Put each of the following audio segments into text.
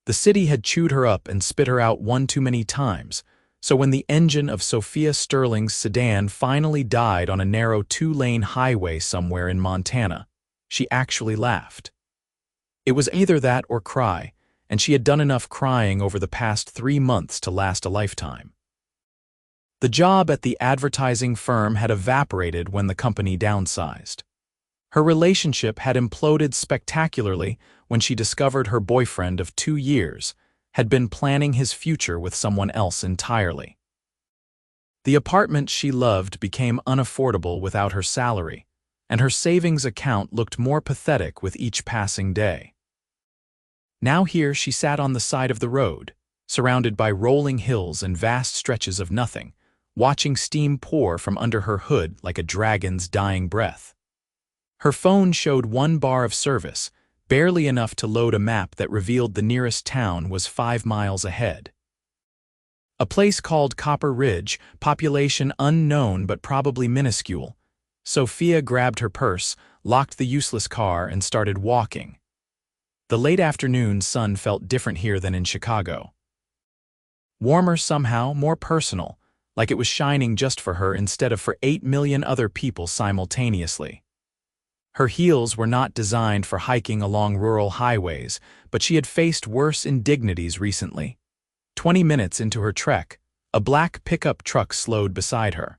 The city had chewed her up and spit her out one too many times, so when the engine of Sophia Sterling's sedan finally died on a narrow two-lane highway somewhere in Montana, she actually laughed. It was either that or cry, and she had done enough crying over the past 3 months to last a lifetime. The job at the advertising firm had evaporated when the company downsized. Her relationship had imploded spectacularly when she discovered her boyfriend of 2 years had been planning his future with someone else entirely. The apartment she loved became unaffordable without her salary, and her savings account looked more pathetic with each passing day. Now here she sat on the side of the road, surrounded by rolling hills and vast stretches of nothing, watching steam pour from under her hood like a dragon's dying breath. Her phone showed 1 bar of service, barely enough to load a map that revealed the nearest town was 5 miles ahead. A place called Copper Ridge, population unknown but probably minuscule. Sophia grabbed her purse, locked the useless car, and started walking. The late afternoon sun felt different here than in Chicago. Warmer somehow, more personal, like it was shining just for her instead of for 8 million other people simultaneously. Her heels were not designed for hiking along rural highways, but she had faced worse indignities recently. 20 minutes into her trek, a black pickup truck slowed beside her.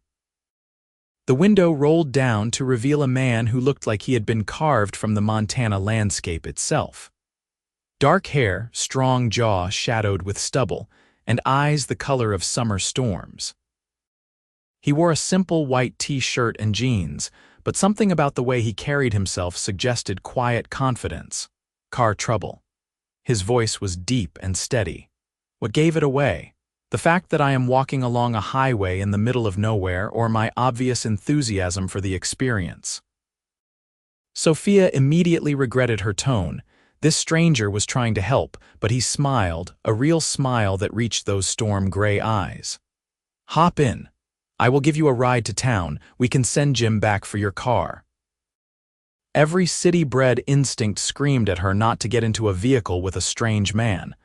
The window rolled down to reveal a man who looked like he had been carved from the Montana landscape itself. Dark hair, strong jaw shadowed with stubble, and eyes the color of summer storms. He wore a simple white t-shirt and jeans, but something about the way he carried himself suggested quiet confidence. Car trouble. His voice was deep and steady. What gave it away? The fact that I am walking along a highway in the middle of nowhere, or my obvious enthusiasm for the experience? Sophia immediately regretted her tone. This stranger was trying to help, but he smiled, a real smile that reached those storm-gray eyes. "Hop in. I will give you a ride to town. We can send Jim back for your car." Every city-bred instinct screamed at her not to get into a vehicle with a strange man.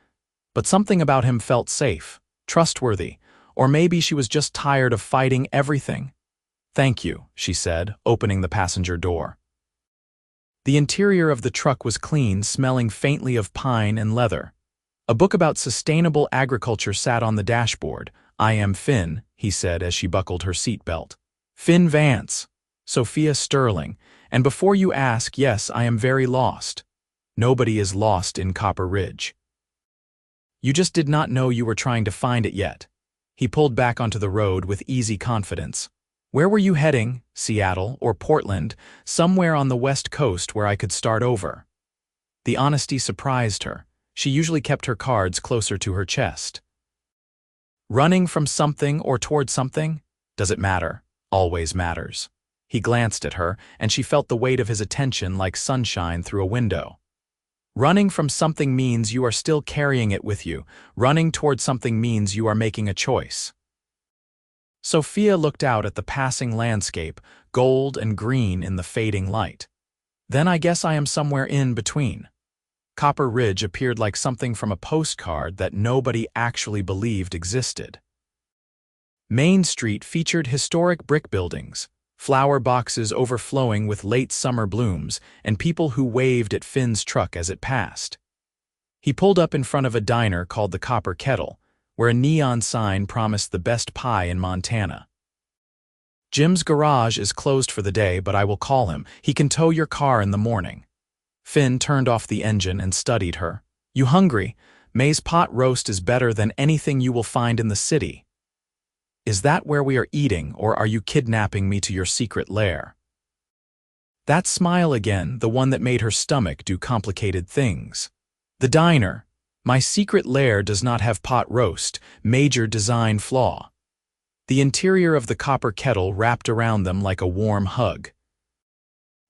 But something about him felt safe, trustworthy, or maybe she was just tired of fighting everything. "Thank you," she said, opening the passenger door. The interior of the truck was clean, smelling faintly of pine and leather. A book about sustainable agriculture sat on the dashboard. "I am Finn," he said as she buckled her seatbelt. "Finn Vance, Sophia Sterling, and before you ask, yes, I am very lost. Nobody is lost in Copper Ridge. You just did not know you were trying to find it yet." He pulled back onto the road with easy confidence. "Where were you heading? Seattle or Portland? Somewhere on the West Coast where I could start over." The honesty surprised her. She usually kept her cards closer to her chest. "Running from something or toward something? Does it matter? Always matters." He glanced at her, and she felt the weight of his attention like sunshine through a window. Running from something means you are still carrying it with you. Running toward something means you are making a choice. Sophia looked out at the passing landscape, gold and green in the fading light. "Then I guess I am somewhere in between." Copper Ridge appeared like something from a postcard that nobody actually believed existed. Main Street featured historic brick buildings, flower boxes overflowing with late summer blooms, and people who waved at Finn's truck as it passed. He pulled up in front of a diner called the Copper Kettle, where a neon sign promised the best pie in Montana. "Jim's garage is closed for the day, but I will call him. He can tow your car in the morning." Finn turned off the engine and studied her. "You hungry? May's pot roast is better than anything you will find in the city." "Is that where we are eating, or are you kidnapping me to your secret lair?" That smile again, the one that made her stomach do complicated things. "The diner. My secret lair does not have pot roast, major design flaw." The interior of the Copper Kettle wrapped around them like a warm hug.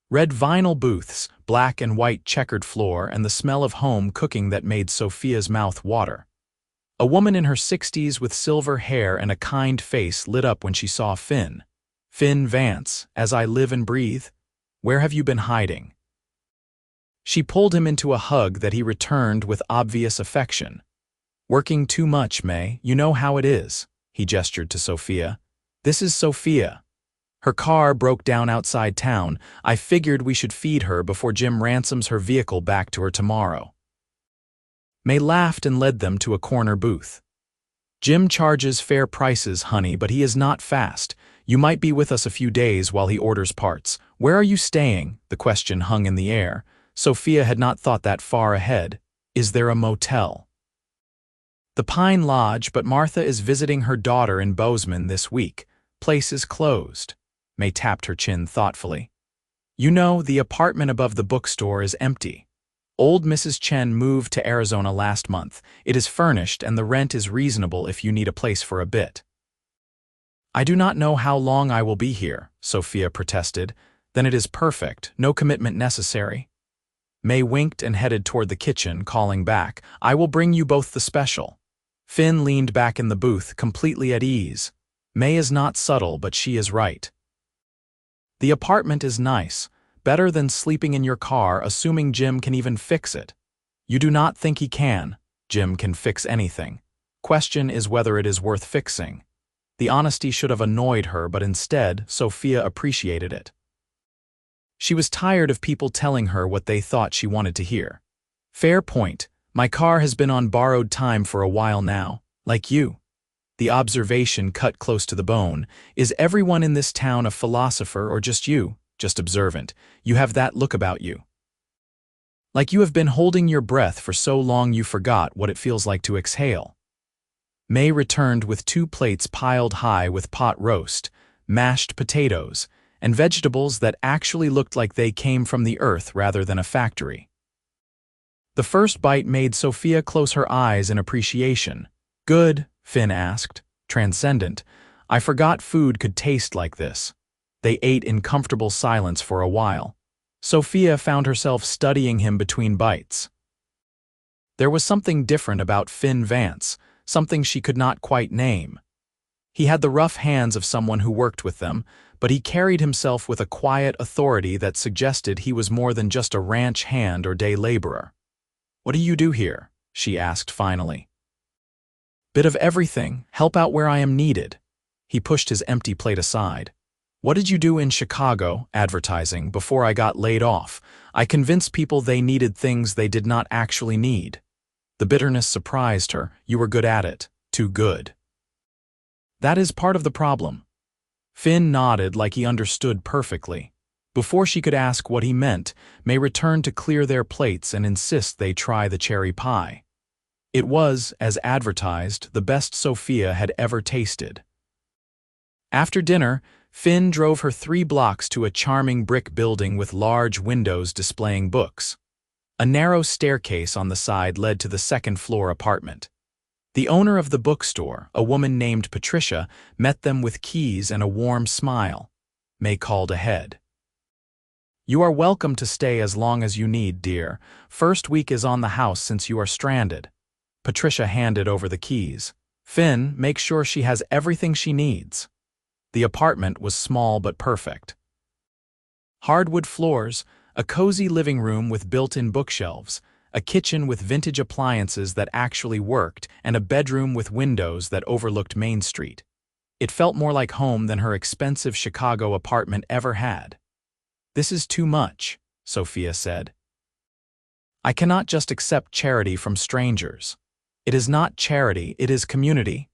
Red vinyl booths, black and white checkered floor, and the smell of home cooking that made Sophia's mouth water. A woman in her 60s with silver hair and a kind face lit up when she saw Finn. "Finn Vance, as I live and breathe. Where have you been hiding?" She pulled him into a hug that he returned with obvious affection. "Working too much, May, you know how it is," he gestured to Sophia. "This is Sophia. Her car broke down outside town. I figured we should feed her before Jim ransoms her vehicle back to her tomorrow." May laughed and led them to a corner booth. "Jim charges fair prices, honey, but he is not fast. You might be with us a few days while he orders parts. Where are you staying?" The question hung in the air. Sophia had not thought that far ahead. "Is there a motel?" "The Pine Lodge, but Martha is visiting her daughter in Bozeman this week. Place is closed." May tapped her chin thoughtfully. "You know, the apartment above the bookstore is empty. Old Mrs. Chen moved to Arizona last month. It is furnished and the rent is reasonable if you need a place for a bit." "I do not know how long I will be here," Sophia protested. "Then it is perfect, no commitment necessary." May winked and headed toward the kitchen, calling back, "I will bring you both the special." Finn leaned back in the booth, completely at ease. May is not subtle, but she is right. "The apartment is nice. Better than sleeping in your car, assuming Jim can even fix it." "You do not think he can. Jim can fix anything. Question is whether it is worth fixing." The honesty should have annoyed her, but instead, Sophia appreciated it. She was tired of people telling her what they thought she wanted to hear. "Fair point. My car has been on borrowed time for a while now, like you." The observation cut close to the bone. "Is everyone in this town a philosopher or just you? Just observant. You have that look about you. Like you have been holding your breath for so long you forgot what it feels like to exhale." May returned with 2 plates piled high with pot roast, mashed potatoes, and vegetables that actually looked like they came from the earth rather than a factory. The first bite made Sophia close her eyes in appreciation. "Good?" Finn asked, transcendent. "I forgot food could taste like this." They ate in comfortable silence for a while. Sophia found herself studying him between bites. There was something different about Finn Vance, something she could not quite name. He had the rough hands of someone who worked with them, but he carried himself with a quiet authority that suggested he was more than just a ranch hand or day laborer. "What do you do here?" she asked finally. "Bit of everything, help out where I am needed." He pushed his empty plate aside. "What did you do in Chicago, advertising, before I got laid off? I convinced people they needed things they did not actually need." The bitterness surprised her. "You were good at it. Too good." "That is part of the problem." Finn nodded like he understood perfectly. Before she could ask what he meant, May returned to clear their plates and insist they try the cherry pie. It was, as advertised, the best Sophia had ever tasted. After dinner, Finn drove her 3 blocks to a charming brick building with large windows displaying books. A narrow staircase on the side led to the second-floor apartment. The owner of the bookstore, a woman named Patricia, met them with keys and a warm smile. May called ahead. "You are welcome to stay as long as you need, dear. First week is on the house since you are stranded." Patricia handed over the keys. "Finn, make sure she has everything she needs." The apartment was small but perfect. Hardwood floors, a cozy living room with built-in bookshelves, a kitchen with vintage appliances that actually worked, and a bedroom with windows that overlooked Main Street. It felt more like home than her expensive Chicago apartment ever had. "This is too much," Sophia said. "I cannot just accept charity from strangers." "It is not charity, it is community."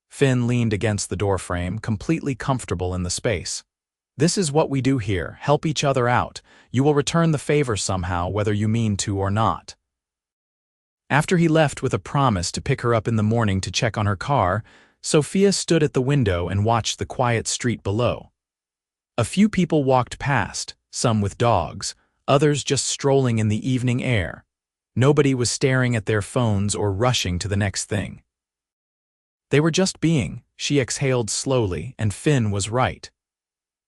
Finn leaned against the doorframe, completely comfortable in the space. "This is what we do here, help each other out. You will return the favor somehow, whether you mean to or not." After he left with a promise to pick her up in the morning to check on her car, Sophia stood at the window and watched the quiet street below. A few people walked past, some with dogs, others just strolling in the evening air. Nobody was staring at their phones or rushing to the next thing. They were just being. She exhaled slowly, and Finn was right.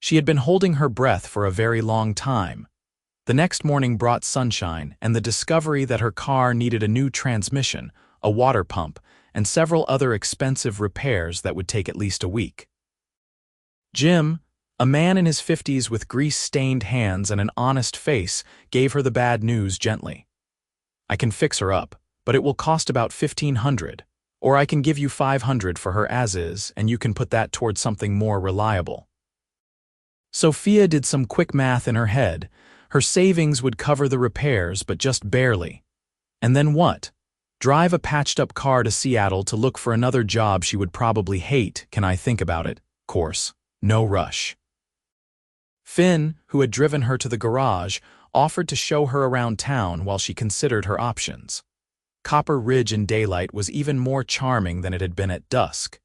She had been holding her breath for a very long time. The next morning brought sunshine and the discovery that her car needed a new transmission, a water pump, and several other expensive repairs that would take at least a week. Jim, A man in his 50s with grease-stained hands and an honest face gave her the bad news gently. I can fix her up, but it will cost about $1,500, or I can give you $500 for her as is, and you can put that towards something more reliable. Sophia did some quick math in her head. Her savings would cover the repairs, but just barely. And then what? Drive a patched-up car to Seattle to look for another job she would probably hate, can I think about it? Course, no rush. Finn, who had driven her to the garage, offered to show her around town while she considered her options. Copper Ridge in daylight was even more charming than it had been at dusk.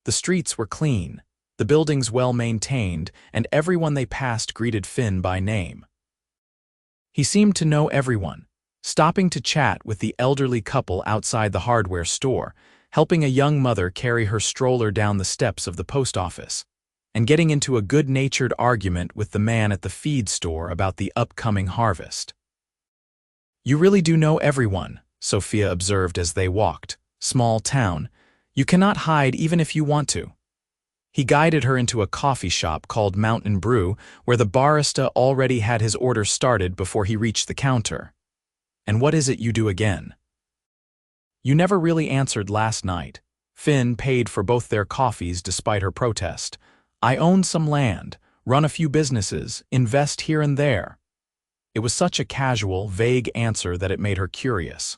The streets were clean, the buildings well-maintained, and everyone they passed greeted Finn by name. He seemed to know everyone, stopping to chat with the elderly couple outside the hardware store, helping a young mother carry her stroller down the steps of the post office, and getting into a good-natured argument with the man at the feed store about the upcoming harvest. "You really do know everyone," Sophia observed as they walked. "Small town. You cannot hide even if you want to." He guided her into a coffee shop called Mountain Brew, where the barista already had his order started before he reached the counter. "And what is it you do again?" "You never really answered last night." Finn paid for both their coffees despite her protest. "I own some land, run a few businesses, invest here and there." It was such a casual, vague answer that it made her curious.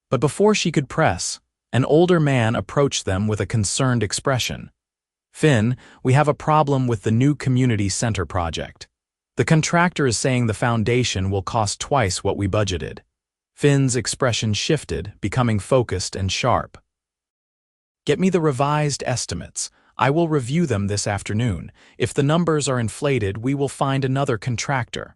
But before she could press, an older man approached them with a concerned expression. "Finn, we have a problem with the new community center project. The contractor is saying the foundation will cost twice what we budgeted." Finn's expression shifted, becoming focused and sharp. "Get me the revised estimates. I will review them this afternoon. If the numbers are inflated, we will find another contractor."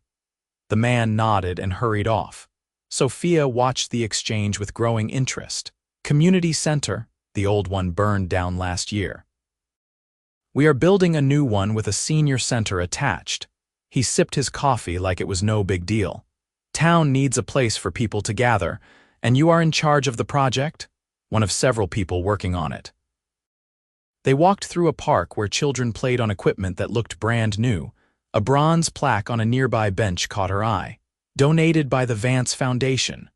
The man nodded and hurried off. Sophia watched the exchange with growing interest. Community center, the old one burned down last year. "We are building a new one with a senior center attached." He sipped his coffee like it was no big deal. "Town needs a place for people to gather, and you are in charge of the project?" "One of several people working on it." They walked through a park where children played on equipment that looked brand new. A bronze plaque on a nearby bench caught her eye. "Donated by the Vance Foundation."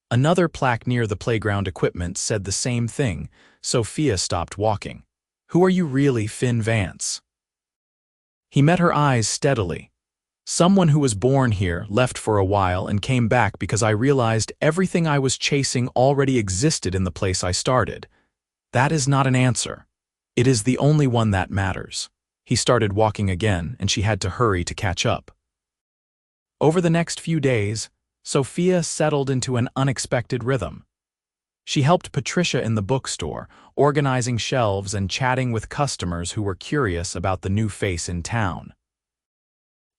Another plaque near the playground equipment said the same thing. Sophia stopped walking. "Who are you really, Finn Vance?" He met her eyes steadily. "Someone who was born here, left for a while, and came back because I realized everything I was chasing already existed in the place I started." "That is not an answer. It is the only one that matters." He started walking again, and she had to hurry to catch up. Over the next few days, Sophia settled into an unexpected rhythm. She helped Patricia in the bookstore, organizing shelves and chatting with customers who were curious about the new face in town.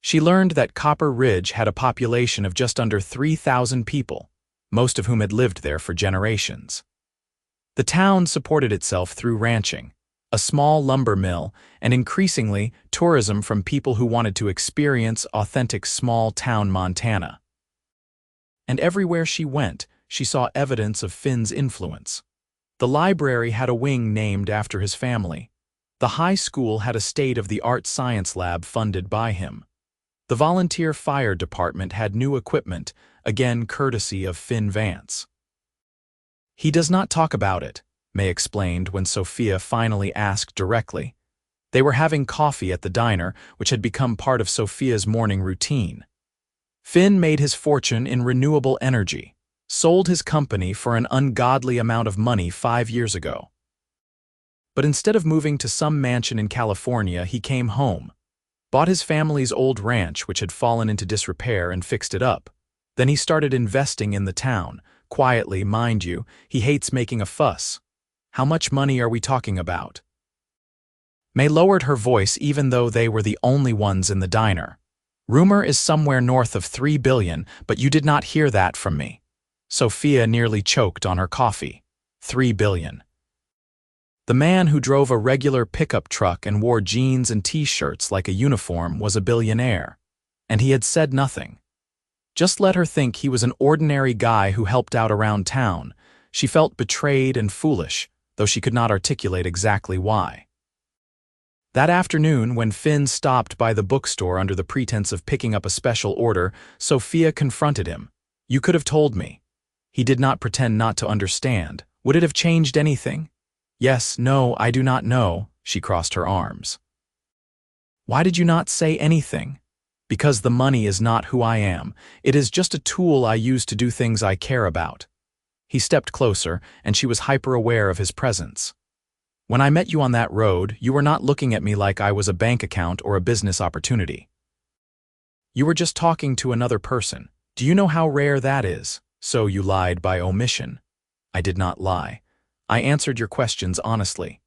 She learned that Copper Ridge had a population of just under 3,000 people, most of whom had lived there for generations. The town supported itself through ranching, a small lumber mill, and increasingly tourism from people who wanted to experience authentic small-town Montana. And everywhere she went, she saw evidence of Finn's influence. The library had a wing named after his family. The high school had a state-of-the-art science lab funded by him. The volunteer fire department had new equipment, again courtesy of Finn Vance. "He does not talk about it," May explained when Sophia finally asked directly. They were having coffee at the diner, which had become part of Sophia's morning routine. Finn made his fortune in renewable energy, sold his company for an ungodly amount of money 5 years ago. But instead of moving to some mansion in California, he came home, bought his family's old ranch, which had fallen into disrepair, and fixed it up. Then he started investing in the town, quietly, mind you. He hates making a fuss. "How much money are we talking about?" May lowered her voice even though they were the only ones in the diner. "Rumor is somewhere north of $3 billion, but you did not hear that from me." Sophia nearly choked on her coffee. $3 billion. The man who drove a regular pickup truck and wore jeans and t-shirts like a uniform was a billionaire, and he had said nothing. Just let her think he was an ordinary guy who helped out around town. She felt betrayed and foolish, though she could not articulate exactly why. That afternoon, when Finn stopped by the bookstore under the pretense of picking up a special order, Sophia confronted him. "You could have told me." He did not pretend not to understand. Would it have changed anything? "Yes, no, I do not know." She crossed her arms. "Why did you not say anything?" "Because the money is not who I am. It is just a tool I use to do things I care about." He stepped closer, and she was hyper-aware of his presence. "When I met you on that road, you were not looking at me like I was a bank account or a business opportunity. You were just talking to another person. Do you know how rare that is? So you lied by omission." "I did not lie. I answered your questions honestly.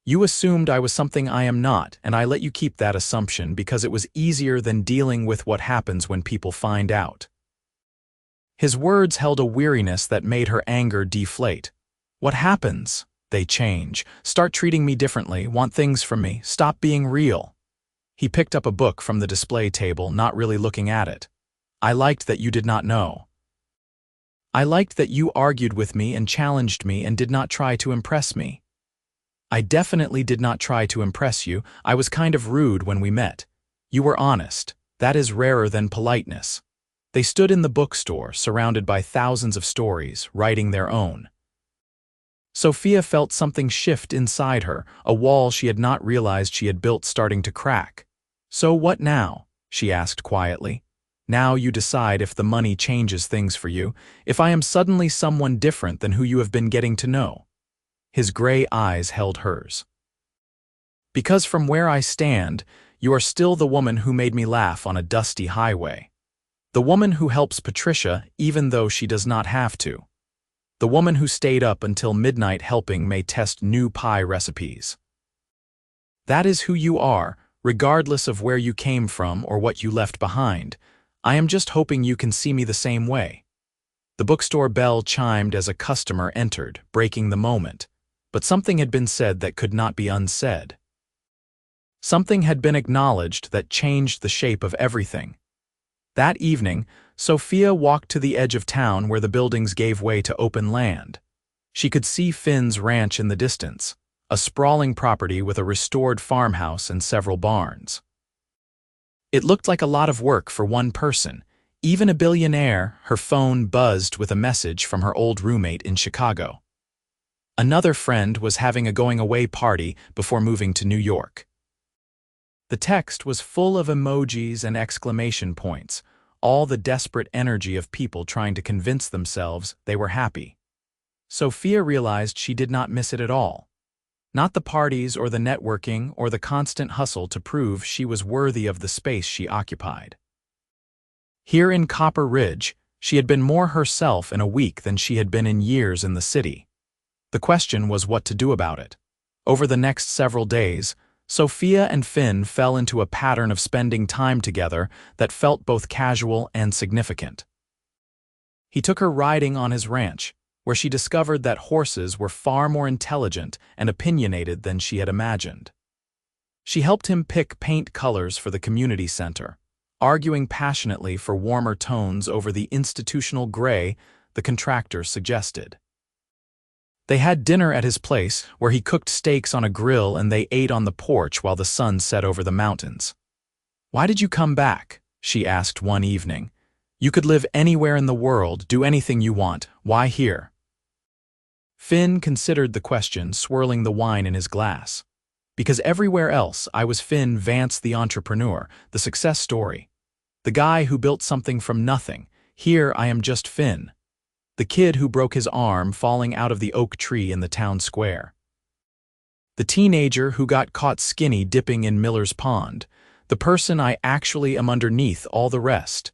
You assumed I was something I am not, and I let you keep that assumption because it was easier than dealing with what happens when people find out." His words held a weariness that made her anger deflate. "What happens? They change, start treating me differently, want things from me, stop being real." He picked up a book from the display table, not really looking at it. "I liked that you did not know. I liked that you argued with me and challenged me and did not try to impress me." "I definitely did not try to impress you. I was kind of rude when we met. You were honest. That is rarer than politeness." They stood in the bookstore, surrounded by thousands of stories, writing their own. Sophia felt something shift inside her, a wall she had not realized she had built starting to crack. "So what now?" she asked quietly. "Now you decide if the money changes things for you, if I am suddenly someone different than who you have been getting to know." His gray eyes held hers. "Because from where I stand, you are still the woman who made me laugh on a dusty highway. The woman who helps Patricia even though she does not have to. The woman who stayed up until midnight helping May test new pie recipes. That is who you are, regardless of where you came from or what you left behind. I am just hoping you can see me the same way." The bookstore bell chimed as a customer entered, breaking the moment. But something had been said that could not be unsaid. Something had been acknowledged that changed the shape of everything. That evening, Sophia walked to the edge of town where the buildings gave way to open land. She could see Finn's ranch in the distance, a sprawling property with a restored farmhouse and several barns. It looked like a lot of work for one person. Even a billionaire, her phone buzzed with a message from her old roommate in Chicago. Another friend was having a going-away party before moving to New York. The text was full of emojis and exclamation points, all the desperate energy of people trying to convince themselves they were happy. Sophia realized she did not miss it at all. Not the parties or the networking or the constant hustle to prove she was worthy of the space she occupied. Here in Copper Ridge, she had been more herself in a week than she had been in years in the city. The question was what to do about it. Over the next several days, Sophia and Finn fell into a pattern of spending time together that felt both casual and significant. He took her riding on his ranch, where she discovered that horses were far more intelligent and opinionated than she had imagined. She helped him pick paint colors for the community center, arguing passionately for warmer tones over the institutional gray the contractor suggested. They had dinner at his place, where he cooked steaks on a grill and they ate on the porch while the sun set over the mountains. "Why did you come back?" she asked one evening. "You could live anywhere in the world, do anything you want. Why here?" Finn considered the question, swirling the wine in his glass. "Because everywhere else, I was Finn Vance, the entrepreneur, the success story. The guy who built something from nothing. Here I am just Finn. The kid who broke his arm falling out of the oak tree in the town square. The teenager who got caught skinny dipping in Miller's Pond. The person I actually am underneath all the rest.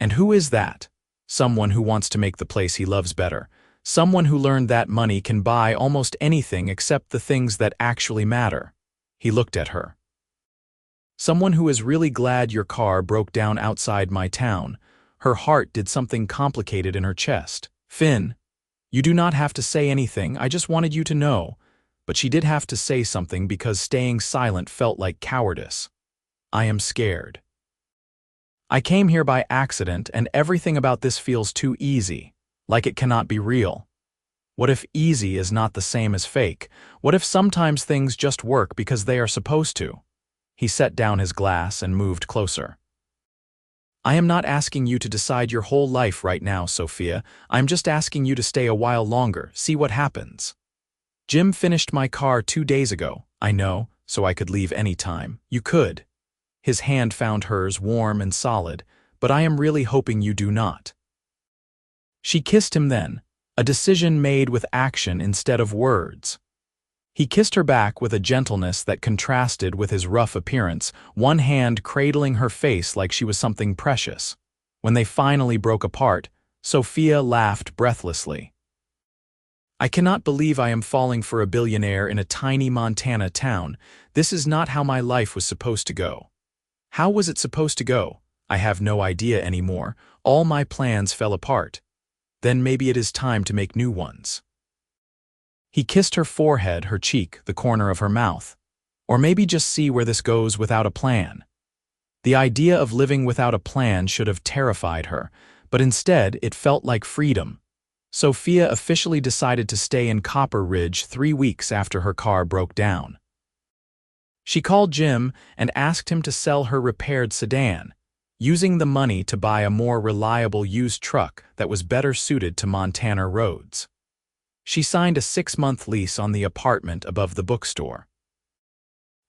And who is that? Someone who wants to make the place he loves better. Someone who learned that money can buy almost anything except the things that actually matter." He looked at her. "Someone who is really glad your car broke down outside my town." Her heart did something complicated in her chest. "Finn, you do not have to say anything, I just wanted you to know." But she did have to say something because staying silent felt like cowardice. "I am scared. I came here by accident and everything about this feels too easy, like it cannot be real." What if easy is not the same as fake? What if sometimes things just work because they are supposed to? He set down his glass and moved closer. I am not asking you to decide your whole life right now, Sophia. I'm just asking you to stay a while longer, see what happens. Jim finished my car 2 days ago. I know, so I could leave any time. You could. His hand found hers warm and solid, but I am really hoping you do not. She kissed him then, a decision made with action instead of words. He kissed her back with a gentleness that contrasted with his rough appearance, one hand cradling her face like she was something precious. When they finally broke apart, Sophia laughed breathlessly. I cannot believe I am falling for a billionaire in a tiny Montana town. This is not how my life was supposed to go. How was it supposed to go? I have no idea anymore. All my plans fell apart. Then maybe it is time to make new ones. He kissed her forehead, her cheek, the corner of her mouth. Or maybe just see where this goes without a plan. The idea of living without a plan should have terrified her, but instead it felt like freedom. Sophia officially decided to stay in Copper Ridge 3 weeks after her car broke down. She called Jim and asked him to sell her repaired sedan, using the money to buy a more reliable used truck that was better suited to Montana roads. She signed a 6-month lease on the apartment above the bookstore.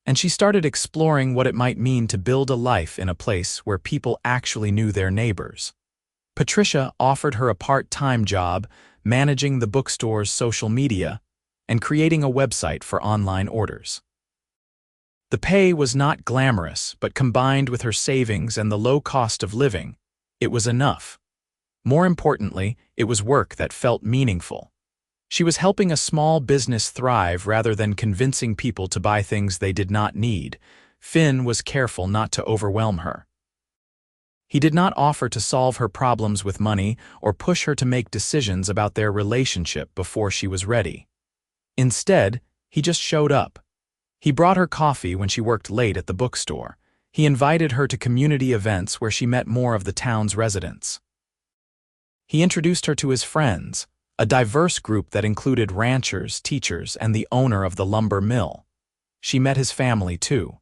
And she started exploring what it might mean to build a life in a place where people actually knew their neighbors. Patricia offered her a part-time job managing the bookstore's social media and creating a website for online orders. The pay was not glamorous, but combined with her savings and the low cost of living, it was enough. More importantly, it was work that felt meaningful. She was helping a small business thrive rather than convincing people to buy things they did not need. Finn was careful not to overwhelm her. He did not offer to solve her problems with money or push her to make decisions about their relationship before she was ready. Instead, he just showed up. He brought her coffee when she worked late at the bookstore. He invited her to community events where she met more of the town's residents. He introduced her to his friends, a diverse group that included ranchers, teachers, and the owner of the lumber mill. She met his family, too.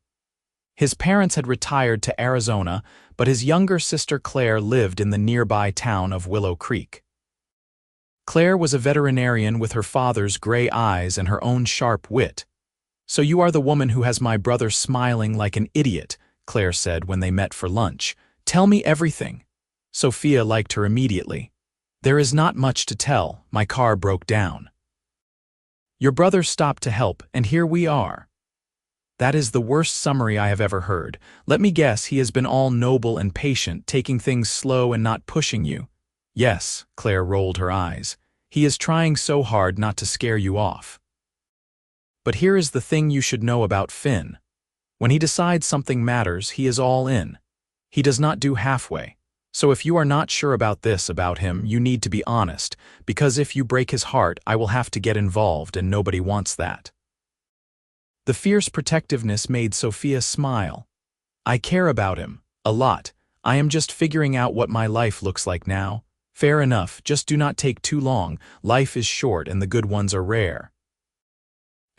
His parents had retired to Arizona, but his younger sister Claire lived in the nearby town of Willow Creek. Claire was a veterinarian with her father's gray eyes and her own sharp wit. "So you are the woman who has my brother smiling like an idiot," Claire said when they met for lunch. "Tell me everything." Sophia liked her immediately. "There is not much to tell. My car broke down. Your brother stopped to help, and here we are." "That is the worst summary I have ever heard. Let me guess, he has been all noble and patient, taking things slow and not pushing you." "Yes," Claire rolled her eyes. "He is trying so hard not to scare you off." But here is the thing you should know about Finn. When he decides something matters, he is all in. He does not do halfway. So if you are not sure about this about him, you need to be honest, because if you break his heart, I will have to get involved, and nobody wants that. The fierce protectiveness made Sophia smile. "I care about him, a lot. I am just figuring out what my life looks like now. Fair enough, just do not take too long. Life is short and the good ones are rare."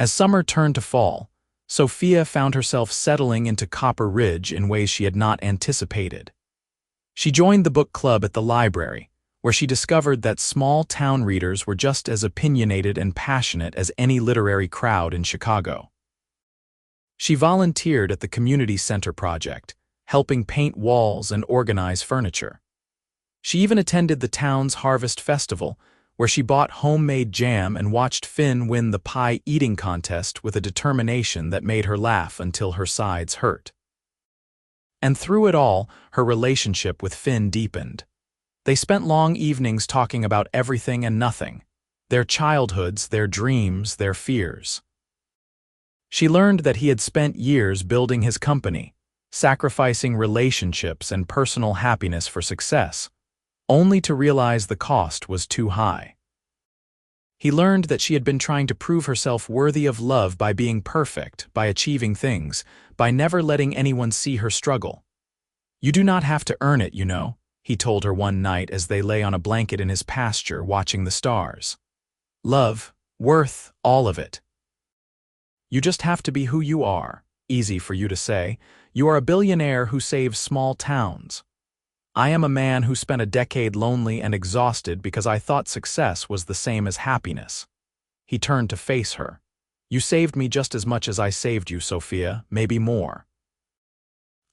As summer turned to fall, Sophia found herself settling into Copper Ridge in ways she had not anticipated. She joined the book club at the library, where she discovered that small-town readers were just as opinionated and passionate as any literary crowd in Chicago. She volunteered at the community center project, helping paint walls and organize furniture. She even attended the town's harvest festival, where she bought homemade jam and watched Finn win the pie eating contest with a determination that made her laugh until her sides hurt. And through it all, her relationship with Finn deepened. They spent long evenings talking about everything and nothing, their childhoods, their dreams, their fears. She learned that he had spent years building his company, sacrificing relationships and personal happiness for success, only to realize the cost was too high. He learned that she had been trying to prove herself worthy of love by being perfect, by achieving things, by never letting anyone see her struggle. "You do not have to earn it, you know," he told her one night as they lay on a blanket in his pasture watching the stars. Love, worth all of it. You just have to be who you are. Easy for you to say. You are a billionaire who saves small towns. I am a man who spent a decade lonely and exhausted because I thought success was the same as happiness. He turned to face her. You saved me just as much as I saved you, Sophia, maybe more.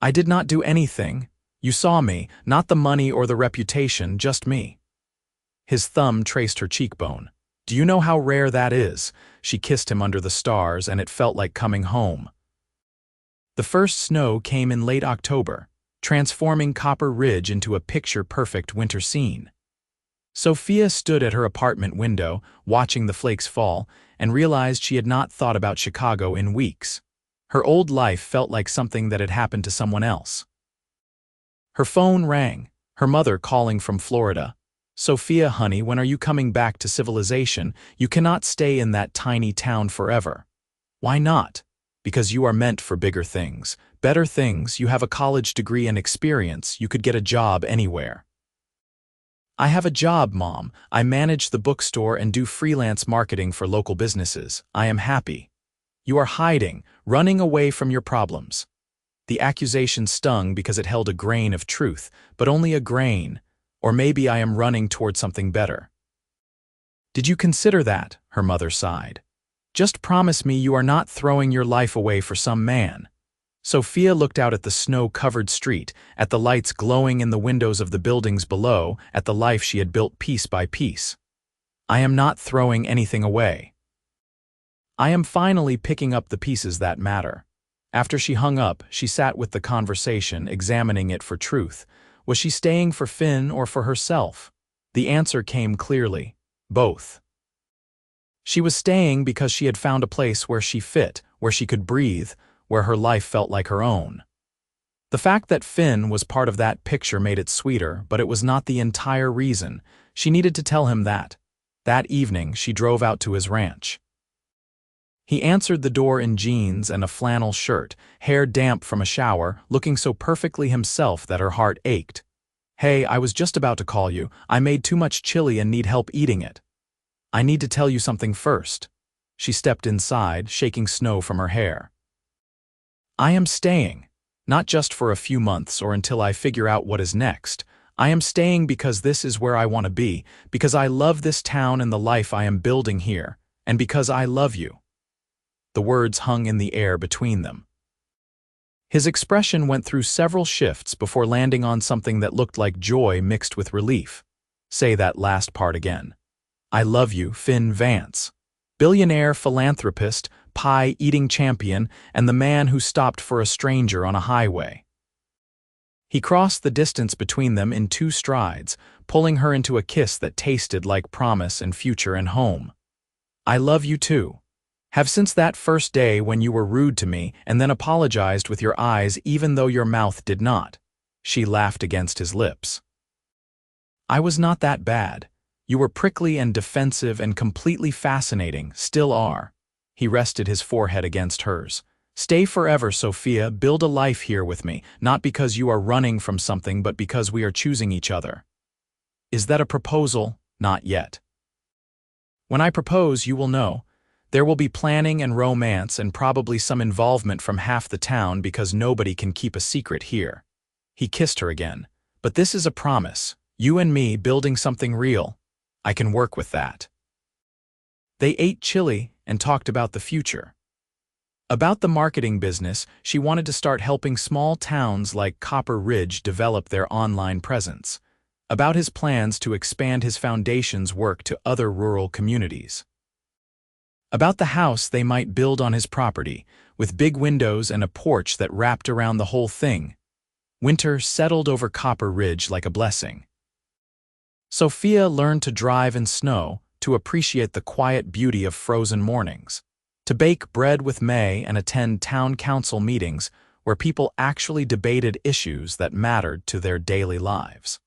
I did not do anything. You saw me, not the money or the reputation, just me. His thumb traced her cheekbone. Do you know how rare that is? She kissed him under the stars, and it felt like coming home. The first snow came in late October, transforming Copper Ridge into a picture-perfect winter scene. Sophia stood at her apartment window, watching the flakes fall, and realized she had not thought about Chicago in weeks. Her old life felt like something that had happened to someone else. Her phone rang, her mother calling from Florida. Sophia, honey, when are you coming back to civilization? You cannot stay in that tiny town forever. Why not? Because you are meant for bigger things, better things. You have a college degree and experience. You could get a job anywhere. I have a job, Mom. I manage the bookstore and do freelance marketing for local businesses. I am happy. You are hiding, running away from your problems. The accusation stung because it held a grain of truth, but only a grain. Or maybe I am running toward something better. Did you consider that? Her mother sighed. Just promise me you are not throwing your life away for some man. Sophia looked out at the snow-covered street, at the lights glowing in the windows of the buildings below, at the life she had built piece by piece. I am not throwing anything away. I am finally picking up the pieces that matter. After she hung up, she sat with the conversation, examining it for truth. Was she staying for Finn or for herself? The answer came clearly. Both. She was staying because she had found a place where she fit, where she could breathe, where her life felt like her own. The fact that Finn was part of that picture made it sweeter, but it was not the entire reason. She needed to tell him that. That evening, she drove out to his ranch. He answered the door in jeans and a flannel shirt, hair damp from a shower, looking so perfectly himself that her heart ached. Hey, I was just about to call you. I made too much chili and need help eating it. I need to tell you something first. She stepped inside, shaking snow from her hair. I am staying, not just for a few months or until I figure out what is next. I am staying because this is where I want to be, because I love this town and the life I am building here, and because I love you. The words hung in the air between them. His expression went through several shifts before landing on something that looked like joy mixed with relief. Say that last part again. I love you, Finn Vance. Billionaire, philanthropist, pie-eating champion, and the man who stopped for a stranger on a highway. He crossed the distance between them in 2 strides, pulling her into a kiss that tasted like promise and future and home. I love you too. Have since that first day when you were rude to me and then apologized with your eyes even though your mouth did not. She laughed against his lips. I was not that bad. You were prickly and defensive and completely fascinating, still are. He rested his forehead against hers. Stay forever, Sophia, build a life here with me, not because you are running from something but because we are choosing each other. Is that a proposal? Not yet. When I propose, you will know. There will be planning and romance and probably some involvement from half the town because nobody can keep a secret here. He kissed her again. But this is a promise. You and me building something real. I can work with that. They ate chili and talked about the future. About the marketing business, she wanted to start helping small towns like Copper Ridge develop their online presence. About his plans to expand his foundation's work to other rural communities. About the house they might build on his property, with big windows and a porch that wrapped around the whole thing. Winter settled over Copper Ridge like a blessing. Sophia learned to drive in snow, to appreciate the quiet beauty of frozen mornings, to bake bread with May and attend town council meetings where people actually debated issues that mattered to their daily lives.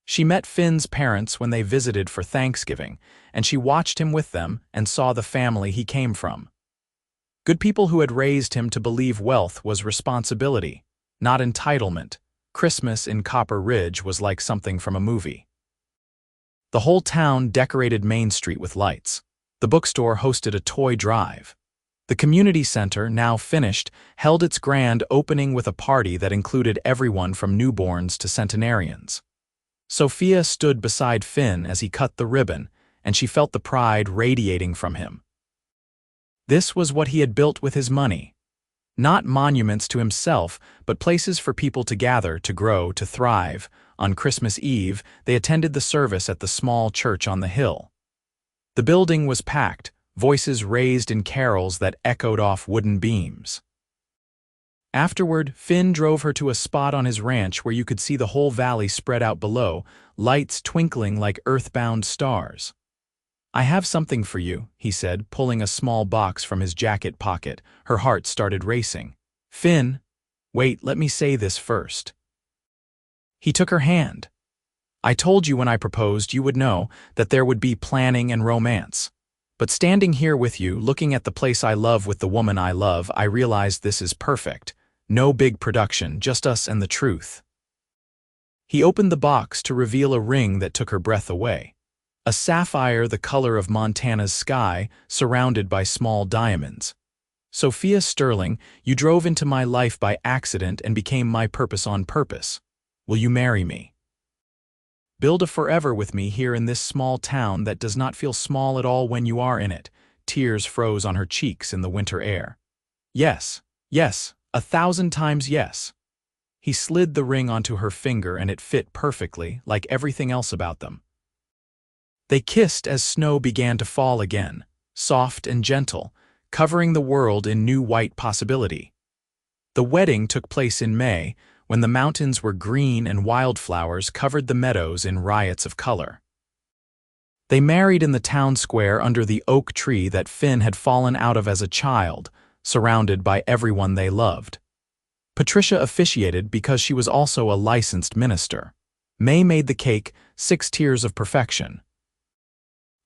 She met Finn's parents when they visited for Thanksgiving, and she watched him with them and saw the family he came from. Good people who had raised him to believe wealth was responsibility, not entitlement. Christmas in Copper Ridge was like something from a movie. The whole town decorated Main Street with lights. The bookstore hosted a toy drive. The community center, now finished, held its grand opening with a party that included everyone from newborns to centenarians. Sophia stood beside Finn as he cut the ribbon, and she felt the pride radiating from him. This was what he had built with his money. Not monuments to himself, but places for people to gather, to grow, to thrive. On Christmas Eve, they attended the service at the small church on the hill. The building was packed, voices raised in carols that echoed off wooden beams. Afterward, Finn drove her to a spot on his ranch where you could see the whole valley spread out below, lights twinkling like earthbound stars. "I have something for you," he said, pulling a small box from his jacket pocket. Her heart started racing. "Finn, wait, let me say this first." He took her hand. "I told you when I proposed you would know that there would be planning and romance. But standing here with you, looking at the place I love with the woman I love, I realized this is perfect. No big production, just us and the truth." He opened the box to reveal a ring that took her breath away. A sapphire the color of Montana's sky, surrounded by small diamonds. "Sophia Sterling, you drove into my life by accident and became my purpose on purpose. Will you marry me? Build a forever with me here in this small town that does not feel small at all when you are in it." Tears froze on her cheeks in the winter air. "Yes, yes, 1,000 times yes." He slid the ring onto her finger and it fit perfectly, like everything else about them. They kissed as snow began to fall again, soft and gentle, covering the world in new white possibility. The wedding took place in May, when the mountains were green and wildflowers covered the meadows in riots of color. They married in the town square under the oak tree that Finn had fallen out of as a child, surrounded by everyone they loved. Patricia officiated because she was also a licensed minister. May made the cake, 6 tiers of perfection.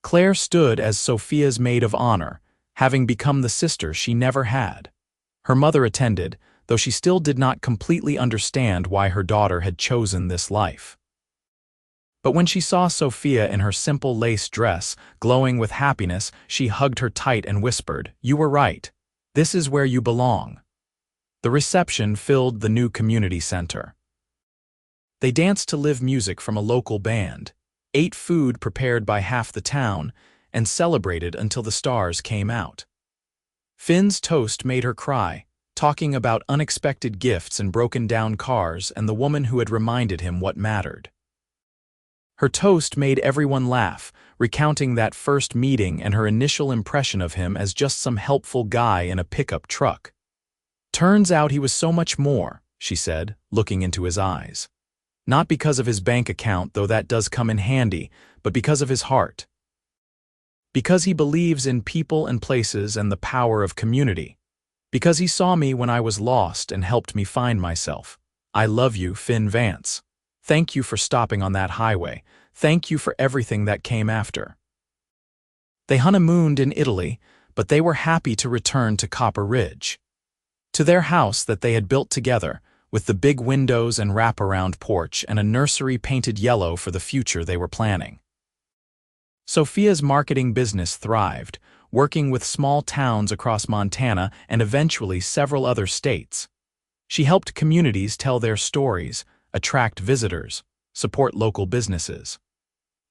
Claire stood as Sophia's maid of honor, having become the sister she never had. Her mother attended, though she still did not completely understand why her daughter had chosen this life. But when she saw Sophia in her simple lace dress, glowing with happiness, she hugged her tight and whispered, "You were right. This is where you belong." The reception filled the new community center. They danced to live music from a local band, ate food prepared by half the town, and celebrated until the stars came out. Finn's toast made her cry, talking about unexpected gifts and broken-down cars and the woman who had reminded him what mattered. Her toast made everyone laugh, recounting that first meeting and her initial impression of him as just some helpful guy in a pickup truck. "Turns out he was so much more," she said, looking into his eyes. "Not because of his bank account, though that does come in handy, but because of his heart. Because he believes in people and places and the power of community. Because he saw me when I was lost and helped me find myself. I love you, Finn Vance. Thank you for stopping on that highway. Thank you for everything that came after." They honeymooned in Italy, but they were happy to return to Copper Ridge. To their house that they had built together, with the big windows and wraparound porch and a nursery painted yellow for the future they were planning. Sophia's marketing business thrived, working with small towns across Montana and eventually several other states. She helped communities tell their stories, attract visitors, support local businesses.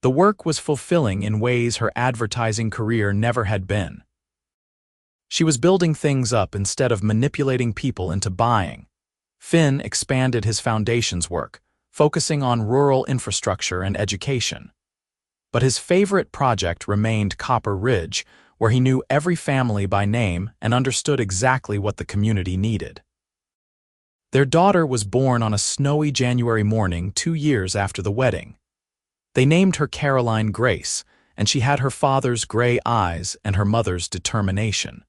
The work was fulfilling in ways her advertising career never had been. She was building things up instead of manipulating people into buying. Finn expanded his foundations work, focusing on rural infrastructure and education. But his favorite project remained Copper Ridge, where he knew every family by name and understood exactly what the community needed. Their daughter was born on a snowy January morning 2 years after the wedding. They named her Caroline Grace, and she had her father's gray eyes and her mother's determination.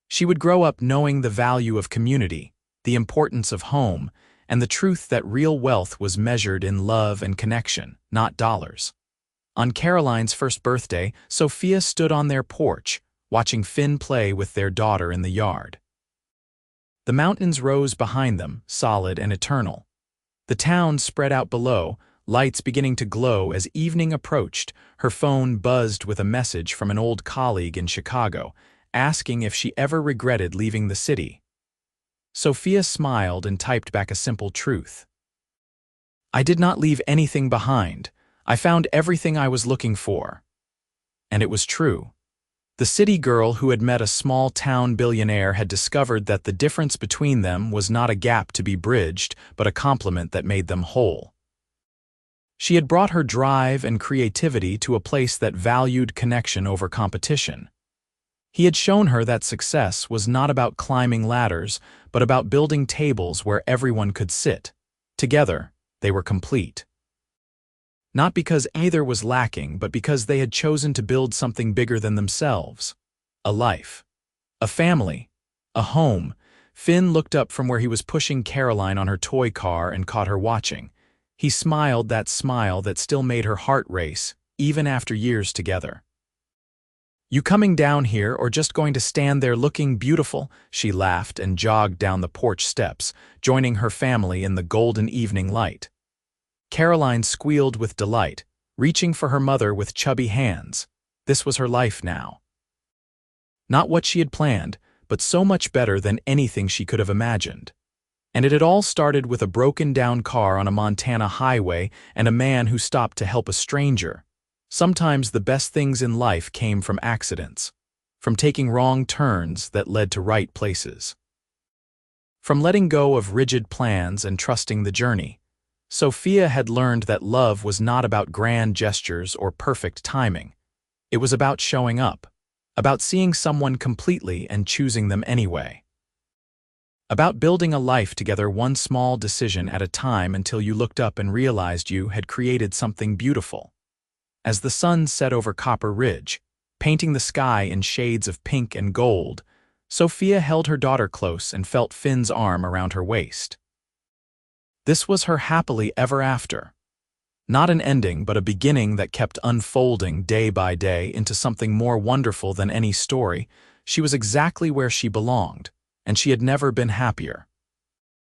She would grow up knowing the value of community, the importance of home, and the truth that real wealth was measured in love and connection, not dollars. On Caroline's first birthday, Sophia stood on their porch, watching Finn play with their daughter in the yard. The mountains rose behind them, solid and eternal. The town spread out below, lights beginning to glow as evening approached. Her phone buzzed with a message from an old colleague in Chicago, asking if she ever regretted leaving the city. Sophia smiled and typed back a simple truth. "I did not leave anything behind. I found everything I was looking for." And it was true. The city girl who had met a small-town billionaire had discovered that the difference between them was not a gap to be bridged, but a complement that made them whole. She had brought her drive and creativity to a place that valued connection over competition. He had shown her that success was not about climbing ladders, but about building tables where everyone could sit. Together, they were complete. Not because either was lacking, but because they had chosen to build something bigger than themselves. A life. A family. A home. Finn looked up from where he was pushing Caroline on her toy car and caught her watching. He smiled that smile that still made her heart race, even after years together. "You coming down here or just going to stand there looking beautiful?" She laughed and jogged down the porch steps, joining her family in the golden evening light. Caroline squealed with delight, reaching for her mother with chubby hands. This was her life now. Not what she had planned, but so much better than anything she could have imagined. And it had all started with a broken-down car on a Montana highway and a man who stopped to help a stranger. Sometimes the best things in life came from accidents, from taking wrong turns that led to right places. From letting go of rigid plans and trusting the journey. Sophia had learned that love was not about grand gestures or perfect timing. It was about showing up, about seeing someone completely and choosing them anyway. About building a life together one small decision at a time until you looked up and realized you had created something beautiful. As the sun set over Copper Ridge, painting the sky in shades of pink and gold, Sophia held her daughter close and felt Finn's arm around her waist. This was her happily ever after. Not an ending, but a beginning that kept unfolding day by day into something more wonderful than any story. She was exactly where she belonged, and she had never been happier.